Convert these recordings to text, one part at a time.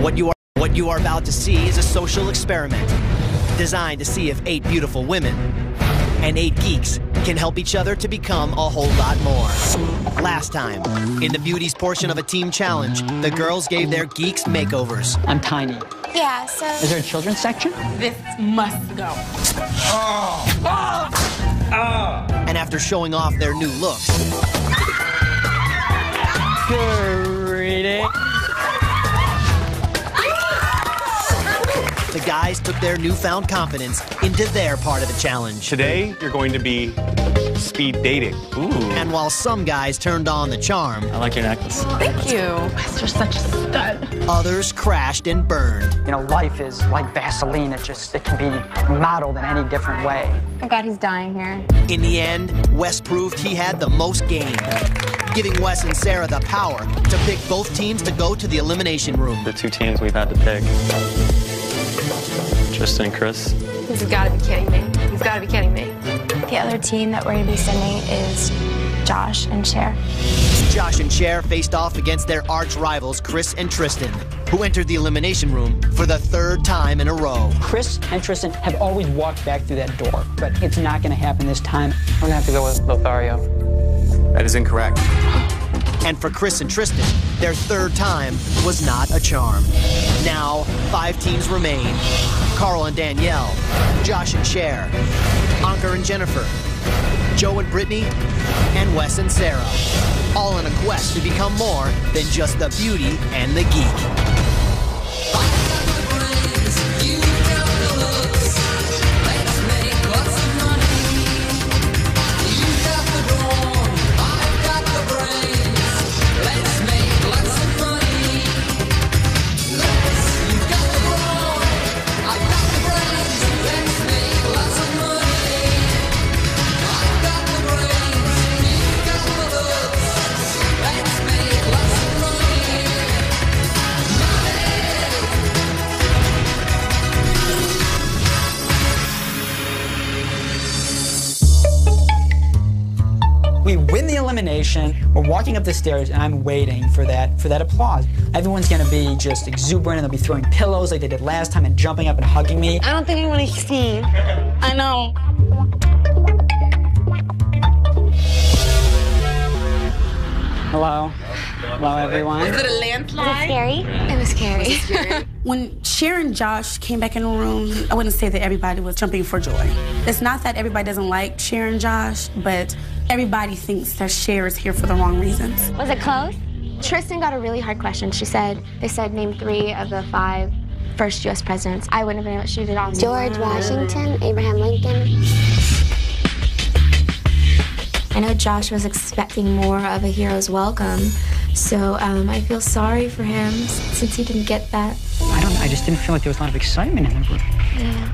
What you are about to see is a social experiment designed to see if 8 beautiful women and 8 geeks can help each other to become a whole lot more. Last time, in the beauties portion of a team challenge, the girls gave their geeks makeovers. I'm tiny. Yeah, so... Is there a children's section? This must go. And after showing off their new looks, Greedy. the guys took their newfound confidence into their part of the challenge. Today, you're going to be speed dating. Ooh. And while some guys turned on the charm, I like your necklace. Thank you. You're such a stud. others crashed and burned. You know, life is like Vaseline. It can be modeled in any different way. Oh God, he's dying here. In the end, Wes proved he had the most game, giving Wes and Sarah the power to pick both teams to go to the elimination room. The 2 teams we've had to pick. Tristan and Chris. He's gotta be kidding me. He's gotta be kidding me. The other team that we're gonna be sending is Josh and Cher. Josh and Cher faced off against their arch rivals, Chris and Tristan, who entered the elimination room for the 3rd time in a row. Chris and Tristan have always walked back through that door, but it's not going to happen this time. We're going to have to go with Lothario. That is incorrect. And for Chris and Tristan, their 3rd time was not a charm. Now, 5 teams remain. Carl and Danielle, Josh and Cher, Ankur and Jennifer, Joe and Brittany, and Wes and Sarah, all in a quest to become more than just the beauty and the geek. We win the elimination, we're walking up the stairs, and I'm waiting for that applause. Everyone's gonna be just exuberant, and they'll be throwing pillows like they did last time and jumping up and hugging me. I don't think I'm gonna see. I know. Hello. Hello, everyone. Was it a landslide? Scary? It was scary. When Cher and Josh came back in the room, I wouldn't say that everybody was jumping for joy. It's not that everybody doesn't like Cher and Josh, but everybody thinks that Cher is here for the wrong reasons. Was it close? Tristan got a really hard question. They said name 3 of the 5 first U.S. presidents. I wouldn't have been able to shoot it on. George Washington, Abraham Lincoln. I know Josh was expecting more of a hero's welcome, so I feel sorry for him since he didn't get that. I just didn't feel like there was a lot of excitement in the room. Yeah.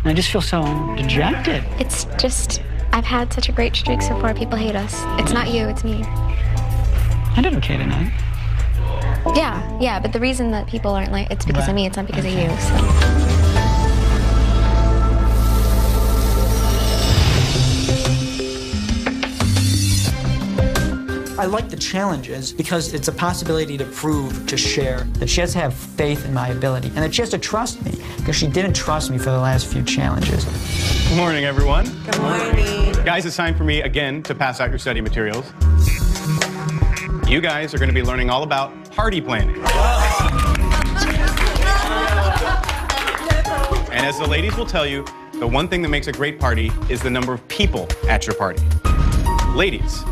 And I just feel so dejected. It's just, I've had such a great streak so far. People hate us. It's not you, it's me. I did okay tonight. Yeah, but the reason that people aren't like, it's because of me, it's not because of you, so. I like the challenges because it's a possibility to prove to Cher that she has to have faith in my ability and that she has to trust me because she didn't trust me for the last few challenges. Good morning, everyone. Good morning. Guys, it's time for me again to pass out your study materials. You guys are going to be learning all about party planning. And as the ladies will tell you, the one thing that makes a great party is the number of people at your party. Ladies,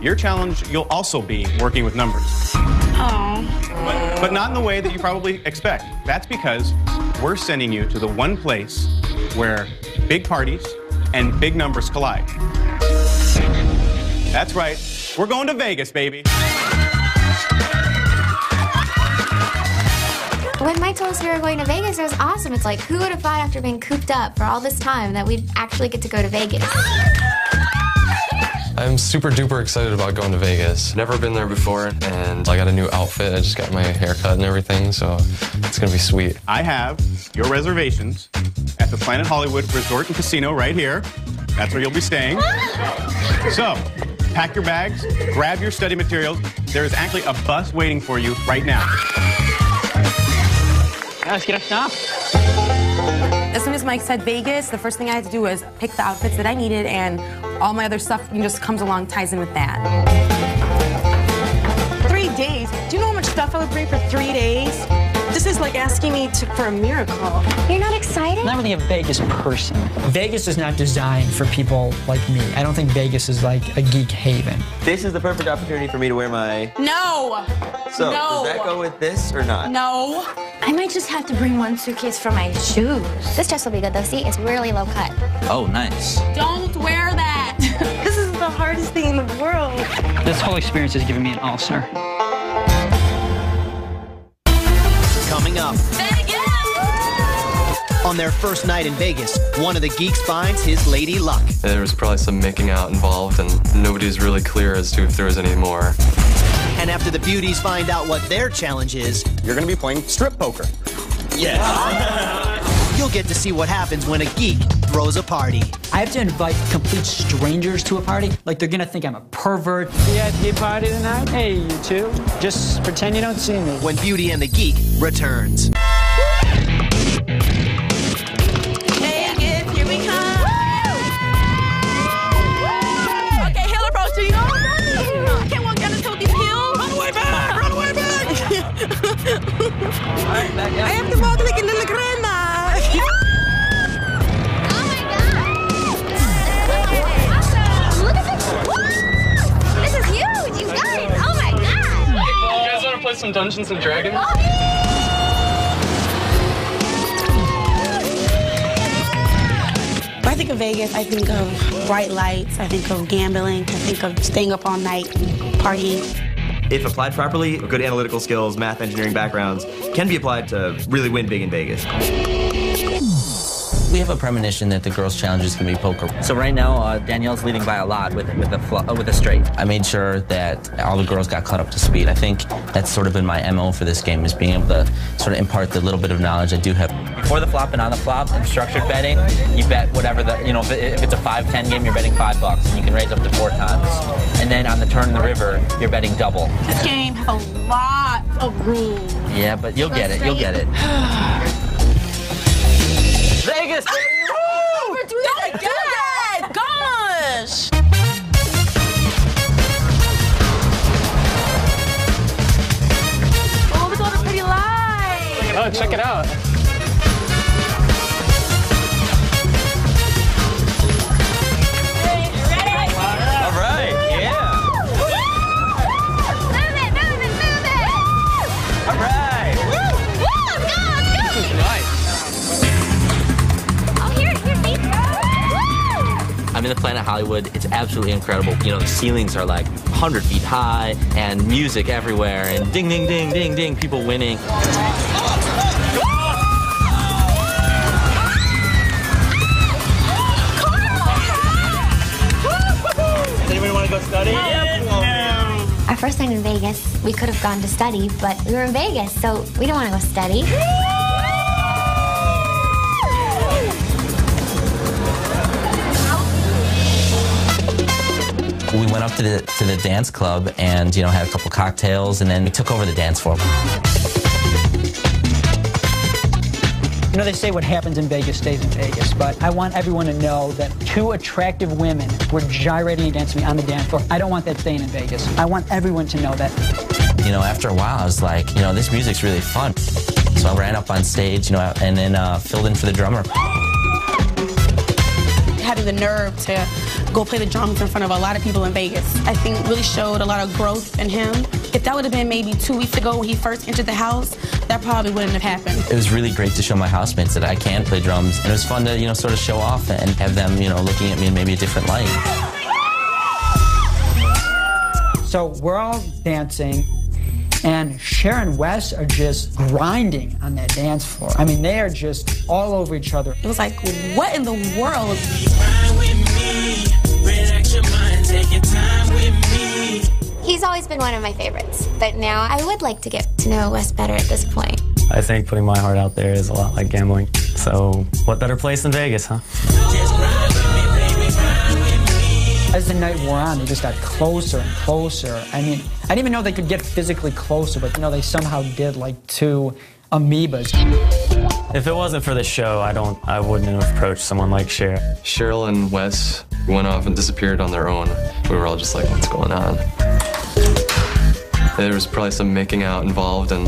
your challenge, you'll also be working with numbers. Oh. But not in the way that you probably expect. That's because we're sending you to the one place where big parties and big numbers collide. That's right, we're going to Vegas, baby. When Mike told us we were going to Vegas, it was awesome. It's like, who would have thought after being cooped up for all this time that we'd actually get to go to Vegas? I'm super duper excited about going to Vegas. Never been there before, and I got a new outfit. I just got my hair cut and everything, so it's gonna be sweet. I have your reservations at the Planet Hollywood Resort and Casino right here. That's where you'll be staying. So, pack your bags, grab your study materials. There is actually a bus waiting for you right now. Let's get a stop. As soon as Mike said Vegas, the first thing I had to do was pick the outfits that I needed, and all my other stuff just comes along, ties in with that. 3 days? Do you know how much stuff I would bring for 3 days? This is like asking me for a miracle. You're not excited? I'm not really a Vegas person. Vegas is not designed for people like me. I don't think Vegas is like a geek haven. This is the perfect opportunity for me to wear my... No! So, no. Does that go with this or not? No. I might just have to bring one suitcase for my shoes. This dress will be good though. See, it's really low cut. Oh, nice. Don't wear that. This is the hardest thing in the world. This whole experience has given me an ulcer. Coming up. On their first night in Vegas, one of the geeks finds his lady luck. There was probably some making out involved, and nobody was really clear as to if there was any more. And after the beauties find out what their challenge is, You're going to be playing strip poker. you'll get to see what happens when a geek throws a party. I have to invite complete strangers to a party. Like, they're gonna think I'm a pervert. VIP party tonight? Hey, you two. Just pretend you don't see me. When Beauty and the Geek returns. Vegas, here we come. Okay, hill approaching. I can't walk down the these hills. Run away back! Run away back! I have to walk like in the crema. Play some Dungeons and Dragons? When I think of Vegas, I think of bright lights, I think of gambling, I think of staying up all night and partying. If applied properly, good analytical skills, math, engineering backgrounds can be applied to really win big in Vegas. We have a premonition that the girls' challenge is going to be poker. So right now, Danielle's leading by a lot with a straight. I made sure that all the girls got caught up to speed. I think that's sort of been my MO for this game, is being able to sort of impart the little bit of knowledge I do have. Before the flop and on the flop, in structured betting, you bet whatever the, you know, if it's a 5-10 game, you're betting $5, and you can raise up to 4 times. And then on the turn in the river, you're betting double. This game has a lot of rules. Yeah, but you'll get it. You'll get it. Vegas! Woo! We're doing it again! Gosh! Oh, look at all the pretty lights! Oh, check it out. Hey, ready? All right, yeah. Move it! All right. Woo! Let's go! Let's go! Nice. I'm in the Planet Hollywood. It's absolutely incredible. You know, the ceilings are like 100 feet high, and music everywhere, and ding, ding, ding, ding, ding, people winning. Does anybody want to go study? Our first night in Vegas, we could have gone to study, but we were in Vegas, so we don't want to go study. We went up to the dance club and, you know, had a couple cocktails, and then we took over the dance floor. You know, they say what happens in Vegas stays in Vegas, but I want everyone to know that 2 attractive women were gyrating against me on the dance floor. I don't want that staying in Vegas. I want everyone to know that. You know, after a while, I was like, you know, this music's really fun. So I ran up on stage, you know, and then filled in for the drummer. Having the nerve to go play the drums in front of a lot of people in Vegas, I think really showed a lot of growth in him. If that would have been maybe 2 weeks ago when he first entered the house, that probably wouldn't have happened. It was really great to show my housemates that I can play drums, and it was fun to, you know, sort of show off and have them, you know, looking at me in maybe a different light. So we're all dancing, and Cher and Wes are just grinding on that dance floor. I mean, they are just all over each other. It was like, what in the world? He's always been one of my favorites, but now I would like to get to know Wes better at this point. I think putting my heart out there is a lot like gambling. So, what better place than Vegas, huh? As the night wore on, they just got closer and closer. I mean, I didn't even know they could get physically closer, but you know, they somehow did, like 2 amoebas. If it wasn't for the show, I wouldn't have approached someone like Cher. Cheryl and Wes went off and disappeared on their own. We were all just like, what's going on? There was probably some making out involved, and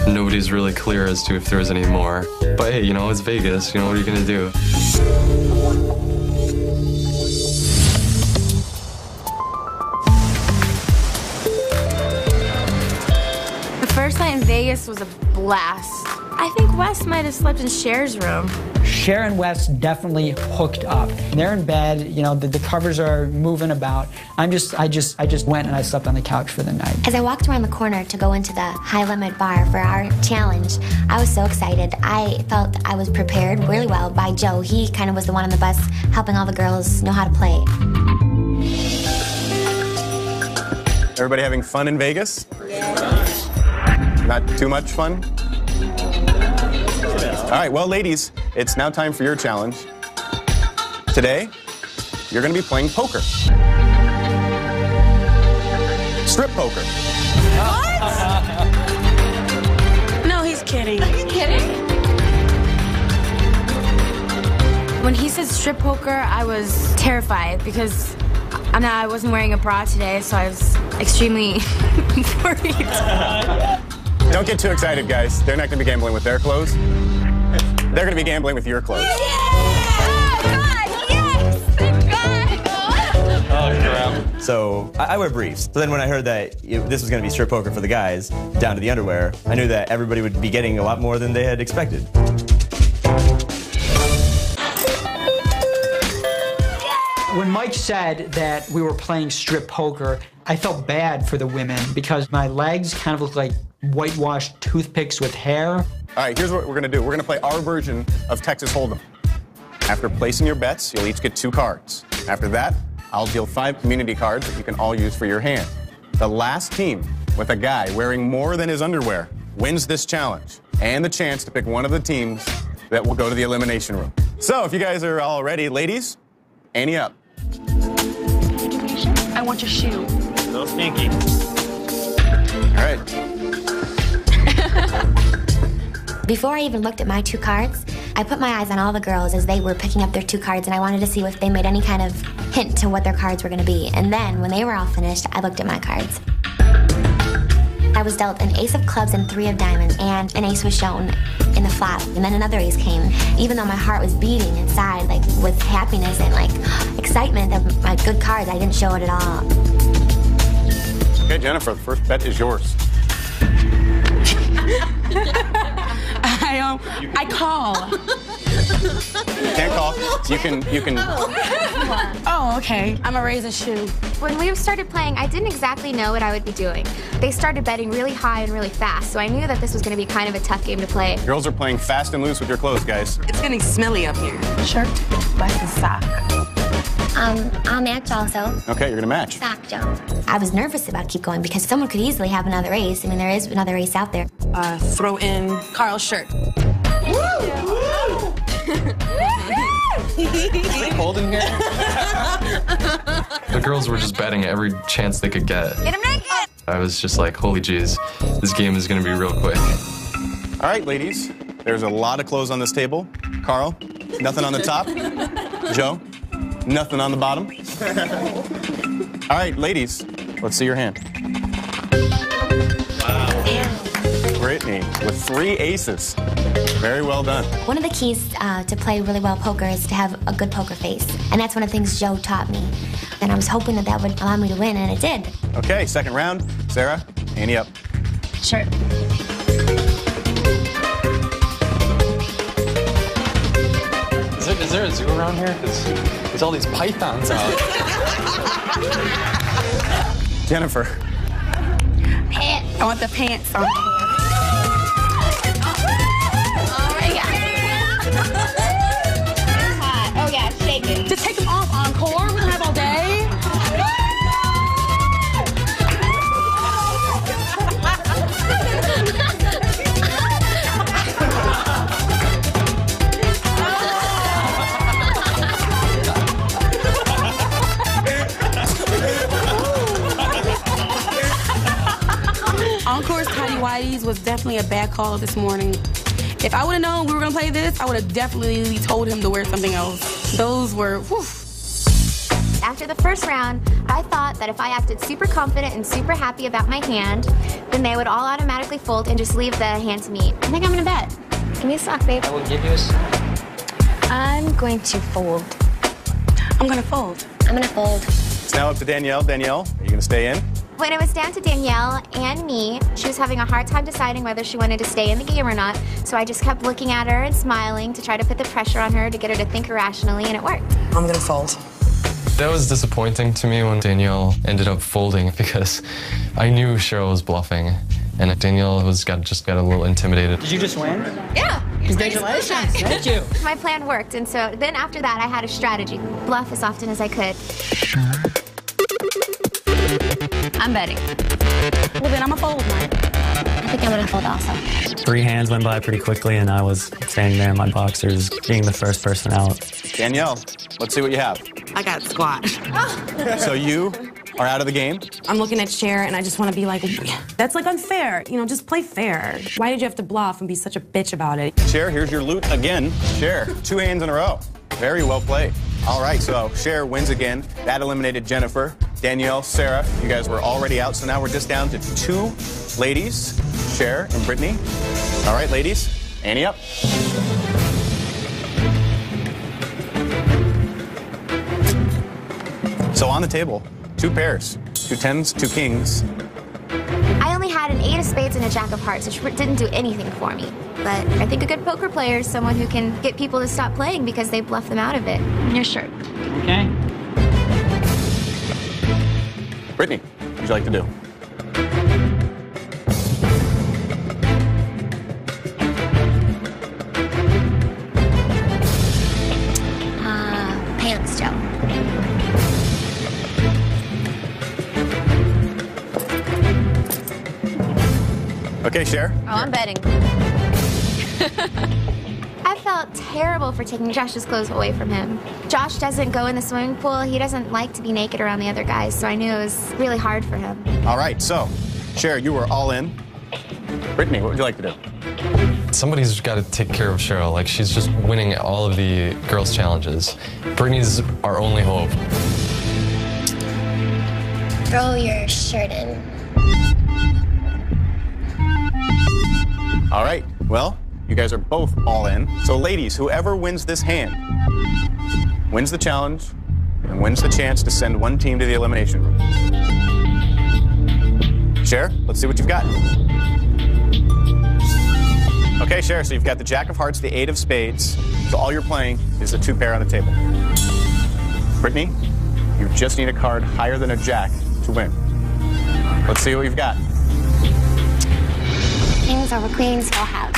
nobody's really clear as to if there was any more. But hey, you know, it's Vegas. You know, what are you gonna do? The first night in Vegas was a blast. I think Wes might have slept in Cher's room. Cher and Wes definitely hooked up. They're in bed, you know, the covers are moving about. I just went and I slept on the couch for the night. As I walked around the corner to go into the high-limit bar for our challenge, I was so excited. I felt I was prepared really well by Joe. He kind of was the one on the bus helping all the girls know how to play. Everybody having fun in Vegas? Yeah. Not too much fun? All right, well, ladies, it's now time for your challenge. Today, you're going to be playing poker. Strip poker. What? No, he's kidding. Are you kidding? When he said strip poker, I was terrified because I wasn't wearing a bra today, so I was extremely worried. Don't get too excited, guys. They're not going to be gambling with their clothes. They're going to be gambling with your clothes. Yeah! Oh, God, yes! Thank God! Oh, crap. So I wear briefs. So then when I heard that this was going to be strip poker for the guys, down to the underwear, I knew that everybody would be getting a lot more than they had expected. When Mike said that we were playing strip poker, I felt bad for the women because my legs kind of looked like whitewashed toothpicks with hair. All right, here's what we're going to do. We're going to play our version of Texas Hold'em. After placing your bets, you'll each get 2 cards. After that, I'll deal 5 community cards that you can all use for your hand. The last team with a guy wearing more than his underwear wins this challenge and the chance to pick one of the teams that will go to the elimination room. So if you guys are all ready, ladies, ante up. I want your shoe. No stinky. All right. Before I even looked at my 2 cards, I put my eyes on all the girls as they were picking up their 2 cards, and I wanted to see if they made any kind of hint to what their cards were going to be. And then, when they were all finished, I looked at my cards. I was dealt an ace of clubs and 3 of diamonds, and an ace was shown in the flop. And then another ace came. Even though my heart was beating inside, like, with happiness and, like, excitement of my good cards, I didn't show it at all. Okay, Jennifer, the first bet is yours. I call. You can't call. You can. Oh, okay. I'm gonna raise a shoe. When we started playing, I didn't exactly know what I would be doing. They started betting really high and really fast, so I knew that this was going to be kind of a tough game to play. Girls are playing fast and loose with your clothes, guys. It's getting smelly up here. Shirt, Wes and sock. I'll match also. Okay, you're gonna match. Sock, Joe. I was nervous about keep going because someone could easily have another ace. I mean, there is another ace out there. Throw in Carl's shirt. Is it cold in here? The girls were just betting every chance they could get. Get him naked! I was just like, holy jeez, this game is gonna be real quick. All right, ladies, there's a lot of clothes on this table. Carl, nothing on the top. Joe, nothing on the bottom. All right, ladies, let's see your hand. Wow. Brittany with 3 aces. Very well done. One of the keys to play really well poker is to have a good poker face. And that's one of the things Joe taught me. And I was hoping that that would allow me to win, and it did. Okay, second round. Sarah, ante up. Sure. Is there a zoo around here? Because there's all these pythons out. Jennifer. Pants. I want the pants on. Oh, yeah, shaking. Just take them off, Encore. We don't have all day. Encore's tidy whities was definitely a bad call this morning. If I would have known we were gonna play this, I would have definitely told him to wear something else. Those were, whew. After the first round, I thought that if I acted super confident and super happy about my hand, then they would all automatically fold and just leave the hand to me. I think I'm gonna bet. Give me a sock, babe. I will give you a sock. I'm going to fold. I'm gonna fold. I'm gonna fold. It's now up to Danielle. Danielle, are you going to stay in? When it was down to Danielle and me, she was having a hard time deciding whether she wanted to stay in the game or not, so I just kept looking at her and smiling to try to put the pressure on her to get her to think irrationally, and it worked. I'm gonna fold. That was disappointing to me when Danielle ended up folding because I knew Cheryl was bluffing, and Danielle just got a little intimidated. Did you just win? Yeah. Congratulations. Thank you. My plan worked, and so then after that, I had a strategy. Bluff as often as I could. I'm betting. Well, then I'm gonna fold, Mike. I think I'm gonna fold also. 3 hands went by pretty quickly, and I was standing there in my boxers, being the first person out. Danielle, let's see what you have. I got squat. So you are out of the game? I'm looking at Cher and I just want to be like, that's like unfair. You know, just play fair. Why did you have to bluff and be such a bitch about it? Cher, here's your loot again. Cher, 2 hands in a row. Very well played. All right, so Cher wins again. That eliminated Jennifer. Danielle, Sarah, you guys were already out, so now we're just down to 2 ladies, Cher and Brittany. All right, ladies, ante up. So on the table, 2 pairs, 2 tens, 2 kings. I only had an 8 of spades and a jack of hearts, which didn't do anything for me. But I think a good poker player is someone who can get people to stop playing because they bluff them out of it. Your shirt. Okay. Brittany, what would you like to do? Pants, Joe. Okay, Cher. Oh, I'm betting. I felt terrible for taking Josh's clothes away from him. Josh doesn't go in the swimming pool. He doesn't like to be naked around the other guys, so I knew it was really hard for him. All right, so, Cher, you were all in. Brittany, what would you like to do? Somebody's got to take care of Cheryl. Like, she's just winning all of the girls' challenges. Brittany's our only hope. Throw your shirt in. All right, well, you guys are both all in. So ladies, whoever wins this hand wins the challenge and wins the chance to send one team to the elimination room. Cher, let's see what you've got. Okay, Cher, so you've got the jack of hearts, the 8 of spades. So all you're playing is the 2 pair on the table. Brittany, you just need a card higher than a jack to win. Let's see what you've got. Kings over queens, full house.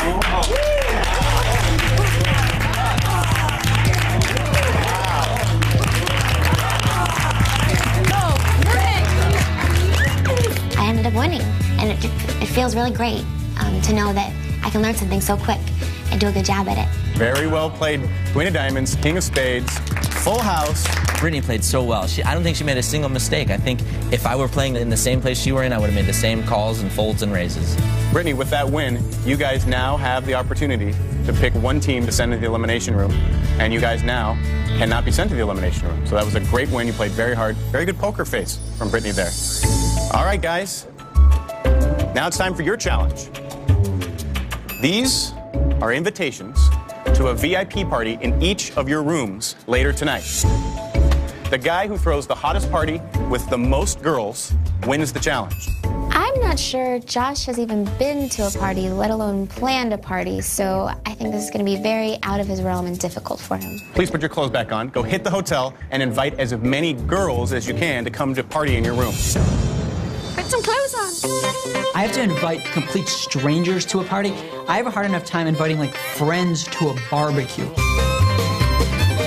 I ended up winning, and it feels really great to know that I can learn something so quick and do a good job at it. Very well played. Queen of diamonds, king of spades, full house. Brittany played so well. I don't think she made a single mistake. I think if I were playing in the same place you were in, I would have made the same calls and folds and raises. Brittany, with that win, you guys now have the opportunity to pick one team to send to the elimination room, and you guys now cannot be sent to the elimination room. So that was a great win. You played very hard. Very good poker face from Brittany there. All right, guys. Now it's time for your challenge. These are invitations to a VIP party in each of your rooms later tonight. The guy who throws the hottest party with the most girls wins the challenge. I'm not sure Josh has even been to a party, let alone planned a party, so I think this is going to be very out of his realm and difficult for him. Please put your clothes back on, go hit the hotel, and invite as many girls as you can to come to party in your room. Put some clothes on. I have to invite complete strangers to a party. I have a hard enough time inviting, like, friends to a barbecue.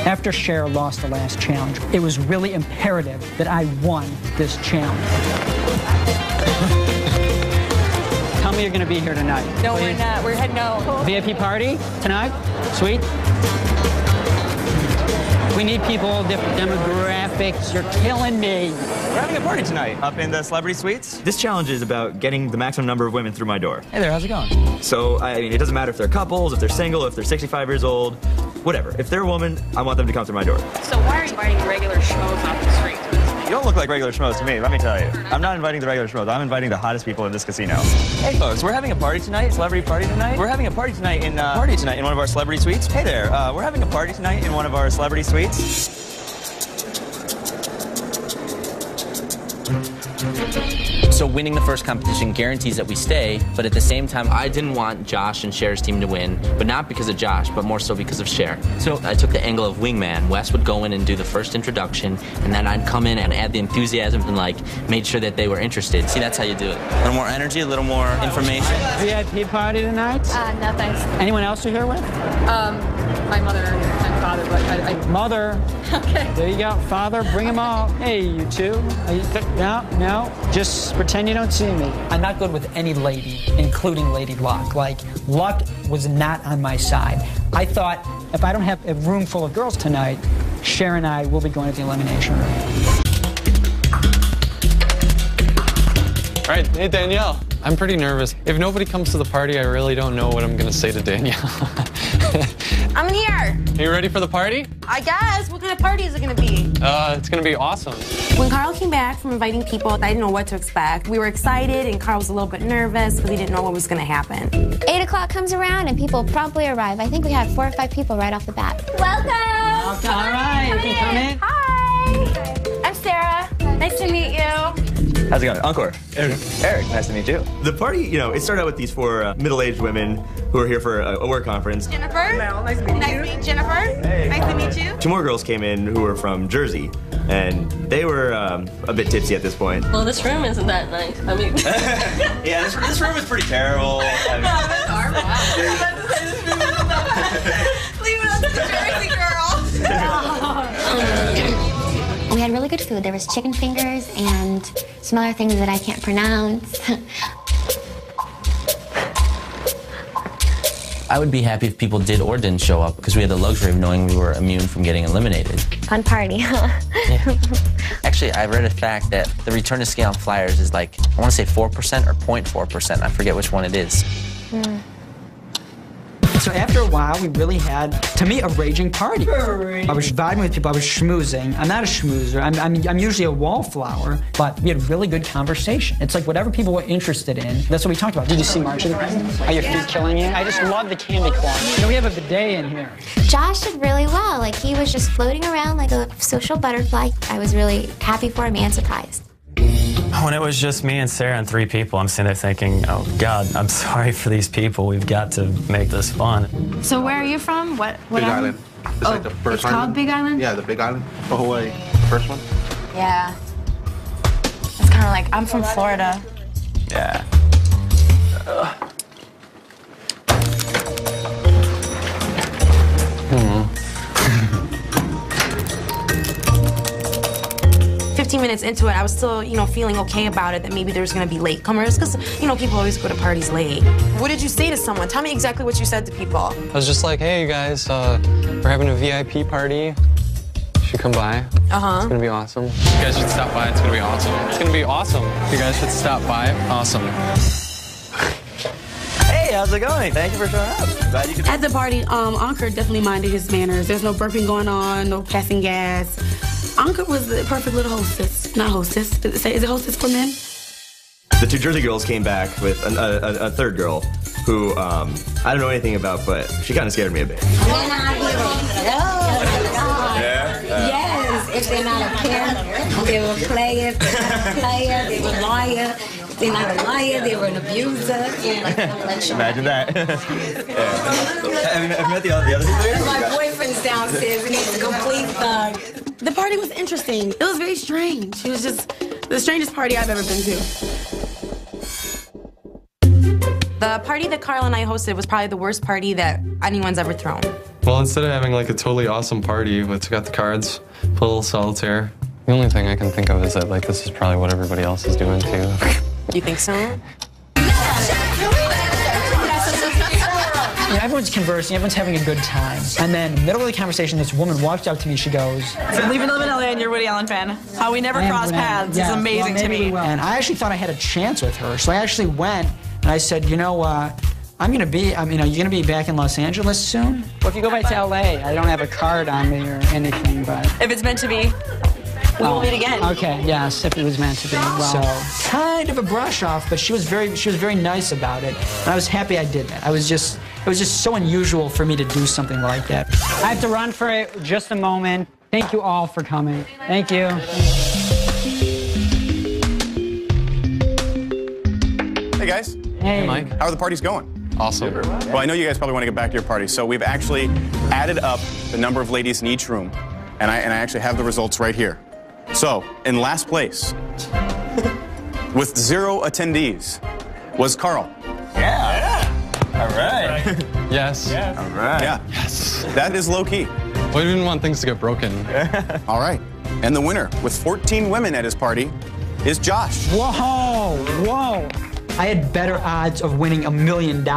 After Cher lost the last challenge, it was really imperative that I won this challenge. Tell me you're going to be here tonight. No, we're not. We're heading out. VIP party tonight? Sweet? We need people, different demographics. You're killing me. We're having a party tonight up in the Celebrity Suites. This challenge is about getting the maximum number of women through my door. Hey there, how's it going? So, I mean, it doesn't matter if they're couples, if they're single, if they're 65 years old, whatever. If they're a woman, I want them to come through my door. So why are you inviting regular schmoes off the street? You don't look like regular schmoes to me, let me tell you. I'm not inviting the regular schmoes, I'm inviting the hottest people in this casino. Hey folks, we're having a party tonight, celebrity party tonight. We're having a party tonight in one of our celebrity suites. Hey there, we're having a party tonight in one of our celebrity suites. So winning the first competition guarantees that we stay, but at the same time, I didn't want Josh and Cher's team to win, but not because of Josh, but more so because of Cher. So I took the angle of wingman. Wes would go in and do the first introduction, and then I'd come in and add the enthusiasm and made sure that they were interested. See, that's how you do it. A little more energy, a little more information. VIP party tonight? No thanks. Anyone else you're here with? My mother and father, but Mother. Okay. There you go. Father, bring them all. Hey, you two. No. Just pretend you don't see me. I'm not good with any lady, including Lady Luck. Luck was not on my side. I thought, if I don't have a room full of girls tonight, Cher and I will be going to the elimination room. All right, hey Danielle. I'm pretty nervous. If nobody comes to the party, I really don't know what I'm gonna say to Danielle. I'm here. Are you ready for the party? I guess. What kind of party is it going to be? It's gonna be awesome. When Carl came back from inviting people, I didn't know what to expect. We were excited, and Carl was a little bit nervous because he didn't know what was going to happen. 8 o'clock comes around and people promptly arrive. I think we had 4 or 5 people right off the bat. Welcome! All right, you can come in. Hi. I'm Sarah. Nice to meet you. How's it going? Encore. Eric, nice to meet you. The party, it started out with these 4 middle-aged women who are here for a work conference. Jennifer. Mel, nice to meet you. Nice to meet Jennifer. Hey. Nice to meet you. 2 more girls came in who were from Jersey, and they were a bit tipsy at this point. Well, this room isn't that nice. I mean... Yeah, this room is pretty terrible. Leave it up to the Jersey girl. We had really good food. There was chicken fingers and some other things that I can't pronounce. I would be happy if people did or didn't show up because we had the luxury of knowing we were immune from getting eliminated. Fun party, huh? Yeah. Actually, I read a fact that the return to scale on flyers is I want to say 4% or 0.4%. I forget which one it is. So after a while, we really had, to me, a raging party. I was vibing with people, I was schmoozing. I'm not a schmoozer, I'm usually a wallflower, but we had really good conversation. It's like whatever people were interested in, that's what we talked about. Did you see March of the Presidents? Are your feet killing you? I just love the candy corn. We have a bidet in here. Josh did really well. He was just floating around like a social butterfly. I was really happy for him and surprised. When it was just me and Sarah and 3 people, I'm sitting there thinking, oh God, I'm sorry for these people. We've got to make this fun. So where are you from? What Big Island. It's like the first it's called Big Island? Yeah, the Big Island of Hawaii. First one. Yeah. It's kind of like, I'm from Florida. Yeah. 15 minutes into it, I was still, feeling okay about it, that maybe there was going to be latecomers, because, people always go to parties late. What did you say to someone? Tell me exactly what you said to people. I was just like, hey, you guys, we're having a VIP party. You should come by. Uh-huh. It's gonna be awesome. You guys should stop by. It's gonna be awesome. It's gonna be awesome. You guys should stop by. Awesome. Hey, how's it going? Thank you for showing up. Glad you could... At the party, Ankur definitely minded his manners. There's no burping going on, no passing gas. Ankur was the perfect little hostess. Not hostess. Is it hostess for men? The 2 Jersey girls came back with a 3rd girl who I don't know anything about, but she kind of scared me a bit. They're not Yeah? Yes, if they're not a parent, they were a player. If they're not a player, they were a liar. If they're not a liar, they were an abuser. Imagine that. Yeah. Have you met the other people? My boyfriend's downstairs and he's a complete thug. The party was interesting. It was very strange. It was just the strangest party I've ever been to. The party that Carl and I hosted was probably the worst party that anyone's ever thrown. Well, instead of having a totally awesome party, we took out the cards, put a little solitaire. The only thing I can think of is that this is probably what everybody else is doing too. You think so? You know, everyone's conversing, everyone's having a good time. And then, middle of the conversation, this woman walks up to me, she goes... So leaving them in LA and you're a Woody Allen fan. How we never crossed paths is amazing to me. And I actually thought I had a chance with her, so I actually went and I said, you know, you're gonna be back in Los Angeles soon? Well, if you go back to LA, I don't have a card on me or anything, but... If it's meant to be, we will meet again. Okay, yes, if it was meant to be. Well, so, kind of a brush off, but she was very nice about it. And I was happy I did that. It was just so unusual for me to do something like that. I have to run for it just a moment. Thank you all for coming. Thank you. Hey guys. Hey Mike. How are the parties going? Awesome. Well, I know you guys probably want to get back to your party, so we've actually added up the number of ladies in each room, and I actually have the results right here. So, in last place, with 0 attendees, was Carl. Yeah. All right. Yes. All right. Yeah. Yes. That is low key. We didn't want things to get broken. All right. And the winner, with 14 women at his party, is Josh. Whoa. I had better odds of winning $1 million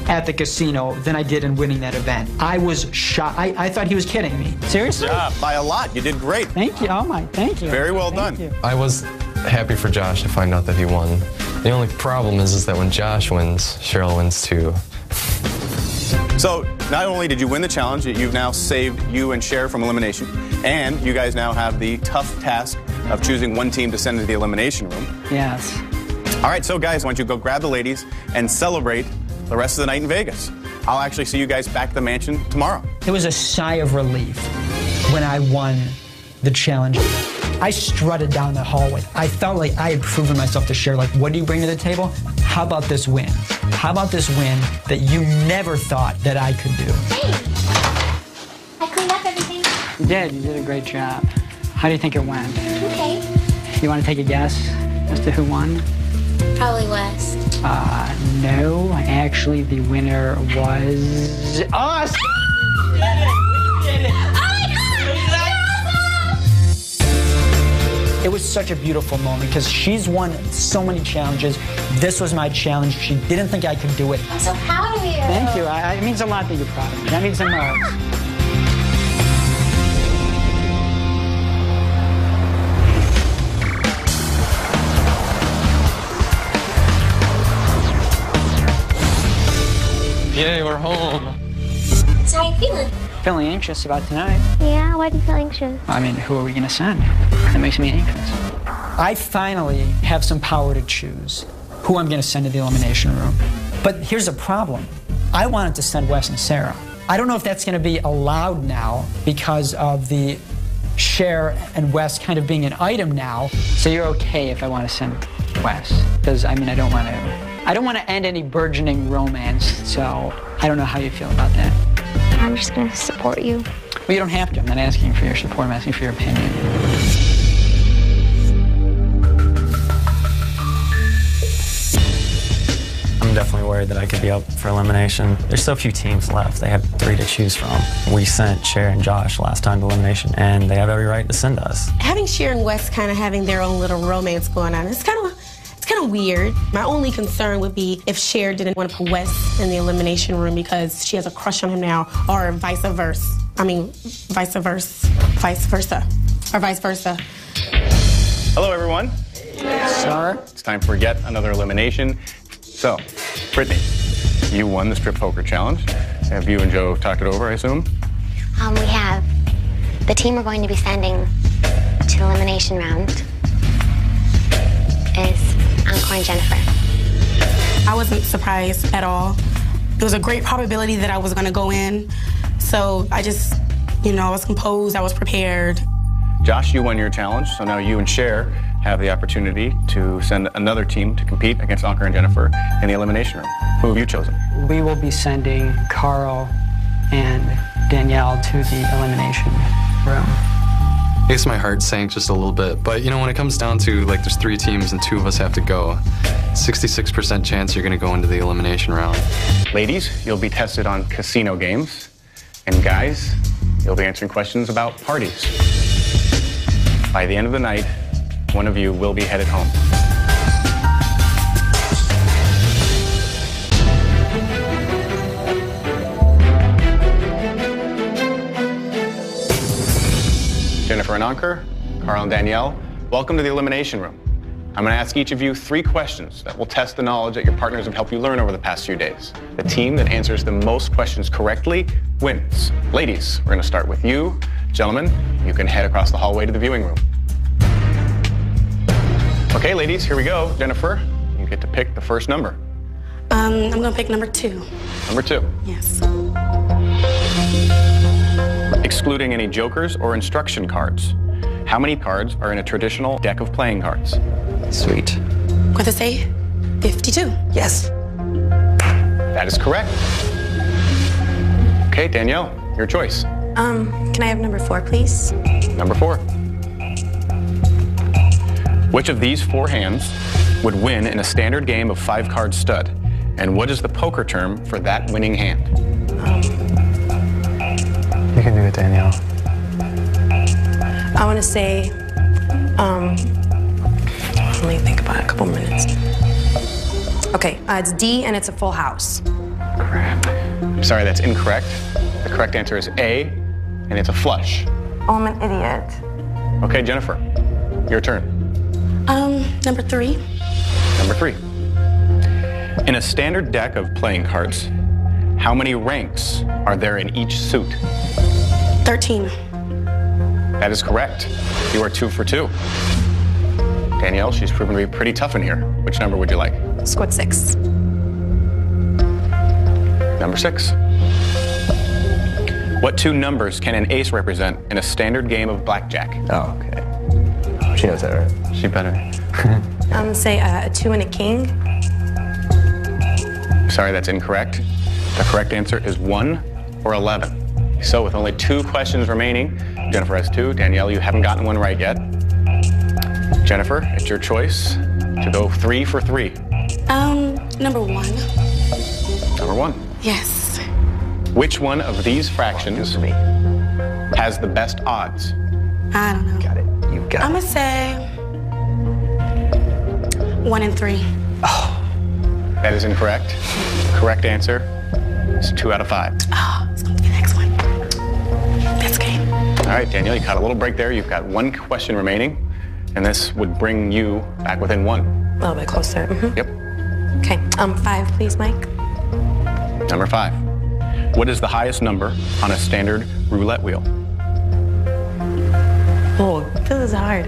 at the casino than I did in winning that event. I was shocked. I thought he was kidding me. Seriously? Yeah, by a lot. You did great. Thank you. Oh my, thank you. Very well Thank done. you. I was happy for Josh to find out that he won. The only problem is that when Josh wins, Cheryl wins too. So, not only did you win the challenge, you've now saved you and Cher from elimination, and you guys now have the tough task of choosing one team to send to the elimination room. Yes. All right, so guys, why don't you go grab the ladies and celebrate the rest of the night in Vegas. I'll actually see you guys back at the mansion tomorrow. It was a sigh of relief when I won the challenge. I strutted down the hallway. I felt like I had proven myself to Cher. Like, what do you bring to the table? How about this win? How about this win that you never thought that I could do? Hey, I cleaned up everything. You did. You did a great job. How do you think it went? Okay. You want to take a guess as to who won? Probably West. No. Actually, the winner was us. It was such a beautiful moment because she's won so many challenges. This was my challenge. She didn't think I could do it. I'm so proud of you. Thank you. It means a lot that you're proud of me. That means the most. Yay, we're home. So how are you feeling? Feeling anxious about tonight. Yeah, why do you feel anxious? I mean, who are we going to send? That makes me anxious. I finally have some power to choose who I'm going to send to the elimination room. But here's a problem. I wanted to send Wes and Sarah. I don't know if that's going to be allowed now because of the Cher and Wes kind of being an item now. So you're okay if I want to send Wes? Because, I mean, I don't want to end any burgeoning romance, so I don't know how you feel about that. I'm just going to support you. Well, you don't have to. I'm not asking for your support. I'm asking for your opinion. I'm definitely worried that I could be up for elimination. There's so few teams left. They have 3 to choose from. We sent Cher and Josh last time to elimination, and they have every right to send us. Having Cher and Wes kind of having their own little romance going on, it's kind of weird. My only concern would be if Cher didn't want to put Wes in the elimination room because she has a crush on him now, or vice versa. Hello, everyone. Sir? It's time for yet another elimination. So, Brittany, you won the strip poker challenge. Have you and Joe talked it over, I assume? We have. The team we're going to be sending to the elimination round is Encore and Jennifer. I wasn't surprised at all. There was a great probability that I was going to go in. So I just, I was composed, I was prepared. Josh, you won your challenge, so now you and Cher have the opportunity to send another team to compete against Encore and Jennifer in the elimination room. Who have you chosen? We will be sending Carl and Danielle to the elimination room. I guess my heart sank just a little bit, but when it comes down to there's 3 teams and 2 of us have to go, 66% chance you're gonna go into the elimination round. Ladies, you'll be tested on casino games, and guys, you'll be answering questions about parties. By the end of the night, one of you will be headed home. Jennifer and Ankur, Carl and Danielle, welcome to the elimination room. I'm going to ask each of you 3 questions that will test the knowledge that your partners have helped you learn over the past few days. The team that answers the most questions correctly wins. Ladies, we're going to start with you. Gentlemen, you can head across the hallway to the viewing room. Okay, ladies, here we go. Jennifer, you get to pick the first number. I'm going to pick number 2. Number 2. Yes. Excluding any jokers or instruction cards, how many cards are in a traditional deck of playing cards? Sweet. I'm going to say 52. Yes. That is correct. Okay, Danielle, your choice. Can I have number 4, please? Number 4. Which of these 4 hands would win in a standard game of 5-card stud? And what is the poker term for that winning hand? You can do it, Danielle. I want to say, let me think about it, a couple minutes. Okay, it's D and it's a full house. Crap. I'm sorry, that's incorrect. The correct answer is A, and it's a flush. Oh, I'm an idiot. Okay, Jennifer, your turn. Number 3. Number 3. In a standard deck of playing cards, how many ranks are there in each suit? 13. That is correct. You are 2 for 2. Danielle, she's proven to be pretty tough in here. Which number would you like? Squad 6. Number 6. What 2 numbers can an ace represent in a standard game of blackjack? Oh, okay. Oh, she knows that, right? She better. I'm going to say a 2 and a king. Sorry, that's incorrect. The correct answer is 1 or 11. So with only 2 questions remaining, Jennifer has 2. Danielle, you haven't gotten one right yet. Jennifer, it's your choice to go 3 for 3. Number 1. Number 1. Yes. Which one of these fractions has the best odds? I don't know. Got it. You got I'm it. going to say 1 and 3. Oh. That is incorrect. Correct answer is 2 out of 5. Oh, it's going to be the next one. That's okay. All right, Danielle, you caught a little break there. You've got 1 question remaining, and this would bring you back within 1. A little bit closer. Yep. Okay, 5, please, Mike. Number 5. What is the highest number on a standard roulette wheel? Oh, this is hard.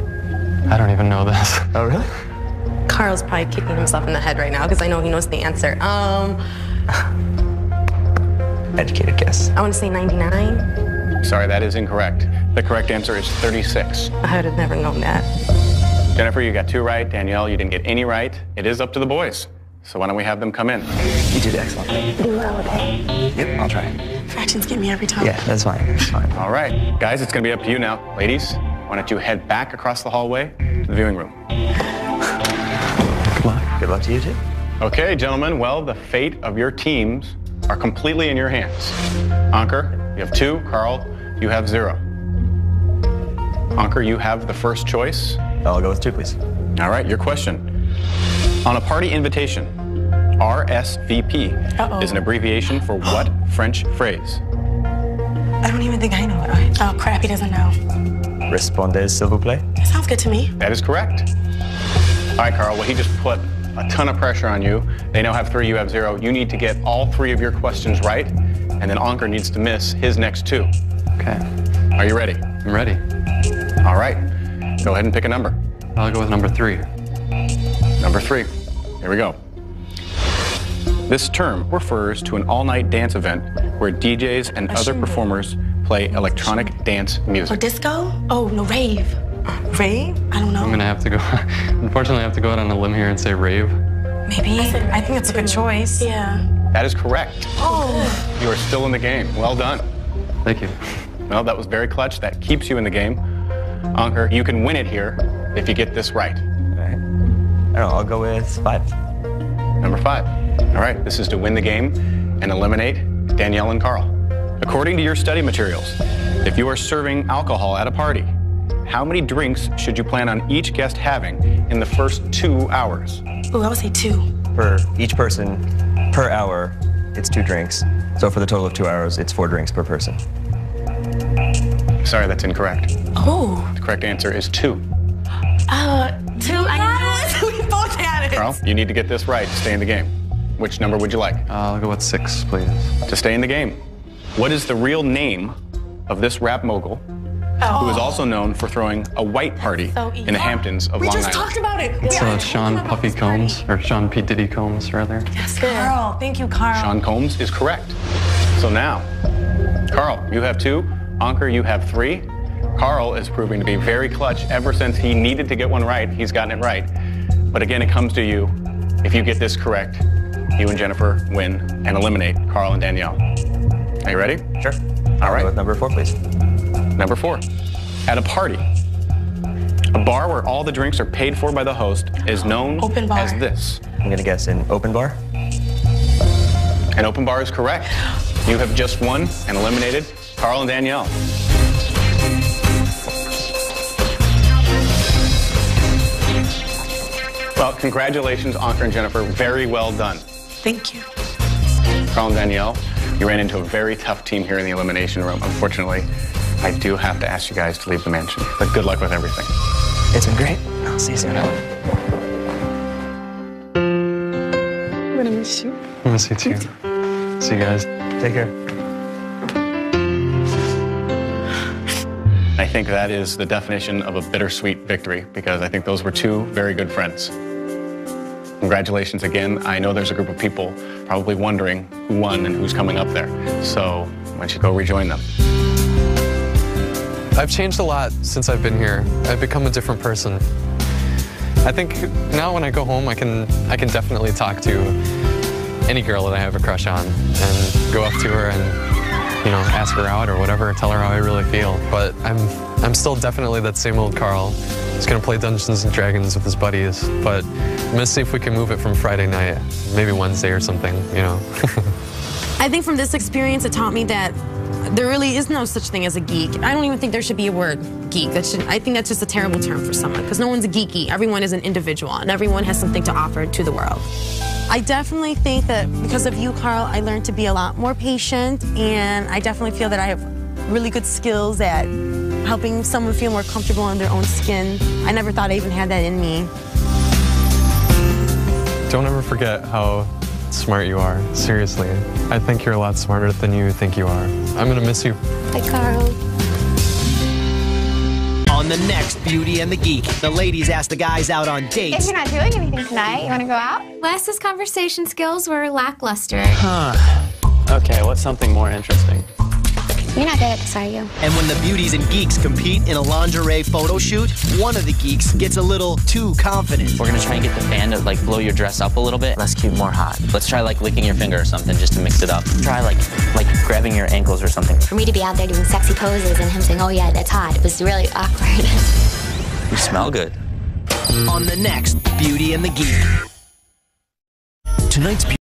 I don't even know this. Oh, really? Carl's probably kicking himself in the head right now because I know he knows the answer. Educated guess. I want to say 99. Sorry, that is incorrect. The correct answer is 36. I would have never known that. Jennifer, you got 2 right. Danielle, you didn't get any right. It is up to the boys. So why don't we have them come in? You did excellent. Do well, okay? Yep, I'll try. Fractions get me every time. Yeah, that's fine. That's fine. All right, guys, it's going to be up to you now. Ladies, why don't you head back across the hallway to the viewing room? Good luck. Good luck to you, too. Okay, gentlemen, well, the fate of your teams are completely in your hands. Ankur, you have 2. Carl, you have 0. Ankur, you have the first choice. I'll go with 2, please. All right, your question. On a party invitation, RSVP is an abbreviation for what French phrase? I don't even think I know it. Oh, crap, he doesn't know. Respondez, s'il vous plaît. That sounds good to me. That is correct. All right, Carl, well, he just put a ton of pressure on you. They now have 3, you have 0. You need to get all 3 of your questions right, and then Ankur needs to miss his next 2. Okay. Are you ready? I'm ready. All right. Go ahead and pick a number. I'll go with number 3. Number 3. Here we go. This term refers to an all-night dance event where DJs and other performers play electronic dance Or music. disco? Oh, no, rave. Rave? I don't know. I'm gonna have to go, unfortunately, I have to go out on a limb here and say rave. Maybe. I think it's a good choice. Yeah. That is correct. Oh. You are still in the game. Well done. Thank you. Well, that was very clutch. That keeps you in the game. Ankur, you can win it here if you get this right. All right. I don't know, I'll go with 5. Number 5. All right, this is to win the game and eliminate Danielle and Carl. According to your study materials, if you are serving alcohol at a party, how many drinks should you plan on each guest having in the first 2 hours? Ooh, I would say 2. For each person, per hour, it's 2 drinks. So for the total of 2 hours, it's 4 drinks per person. Sorry, that's incorrect. Oh. The correct answer is 2. 2. I knew it. We both had it. Carl, you need to get this right to stay in the game. Which number would you like? I'll go with 6, please. To stay in the game. What is the real name of this rap mogul who is also known for throwing a white party in the Hamptons of Long Island? We just talked about it. It's Sean Puffy Combs, or Sean P. Diddy Combs, rather. Yes, Carl. Thank you, Carl. Sean Combs is correct. So now, Carl, you have 2. Ankur, you have 3. Carl is proving to be very clutch ever since he needed to get one right. He's gotten it right. But again, it comes to you. If you get this correct, you and Jennifer win and eliminate Carl and Danielle. Are you ready? Sure. All right. With number 4, please. Number 4. At a party, a bar where all the drinks are paid for by the host is known as this. I'm going to guess an open bar. An open bar is correct. You have just won and eliminated Carl and Danielle. Well, congratulations, Ankur and Jennifer. Very well done. Thank you. Carl and Danielle, you ran into a very tough team here in the elimination room. Unfortunately, I do have to ask you guys to leave the mansion. But good luck with everything. It's been great. I'll see you soon. I'm gonna miss you. I miss you too. See you guys. Take care. I think that is the definition of a bittersweet victory because I think those were 2 very good friends. Congratulations again. I know there's a group of people probably wondering who won and who's coming up there. So why don't you go rejoin them? I've changed a lot since I've been here. I've become a different person. I think now when I go home, I can definitely talk to any girl that I have a crush on and go up to her and, you know, ask her out or whatever, tell her how I really feel. But I'm still definitely that same old Carl. He's gonna play Dungeons and Dragons with his buddies, but I'm gonna see if we can move it from Friday night, maybe Wednesday or something, you know. I think from this experience, it taught me that there really is no such thing as a geek. I don't even think there should be a word, geek. I think that's just a terrible term for someone, because no one's a geeky. Everyone is an individual, and everyone has something to offer to the world. I definitely think that because of you, Carl, I learned to be a lot more patient, and I definitely feel that I have really good skills at helping someone feel more comfortable in their own skin. I never thought I even had that in me. Don't ever forget how smart you are. Seriously. I think you're a lot smarter than you think you are. I'm gonna miss you. Hi, Carl. On the next Beauty and the Geek, the ladies ask the guys out on If dates. you're not doing anything tonight, you want to go out? Les's conversation skills were lackluster. Okay, what's something more interesting? You're not good at this, are you? And when the beauties and geeks compete in a lingerie photo shoot, one of the geeks gets a little too confident. We're gonna try and get the fan to like blow your dress up a little bit. Let's keep it more hot. Let's try like licking your finger or something just to mix it up. Try like grabbing your ankles or something. For me to be out there doing sexy poses and him saying, oh yeah, that's hot, it was really awkward. You smell good. On the next Beauty and the Geek. Tonight's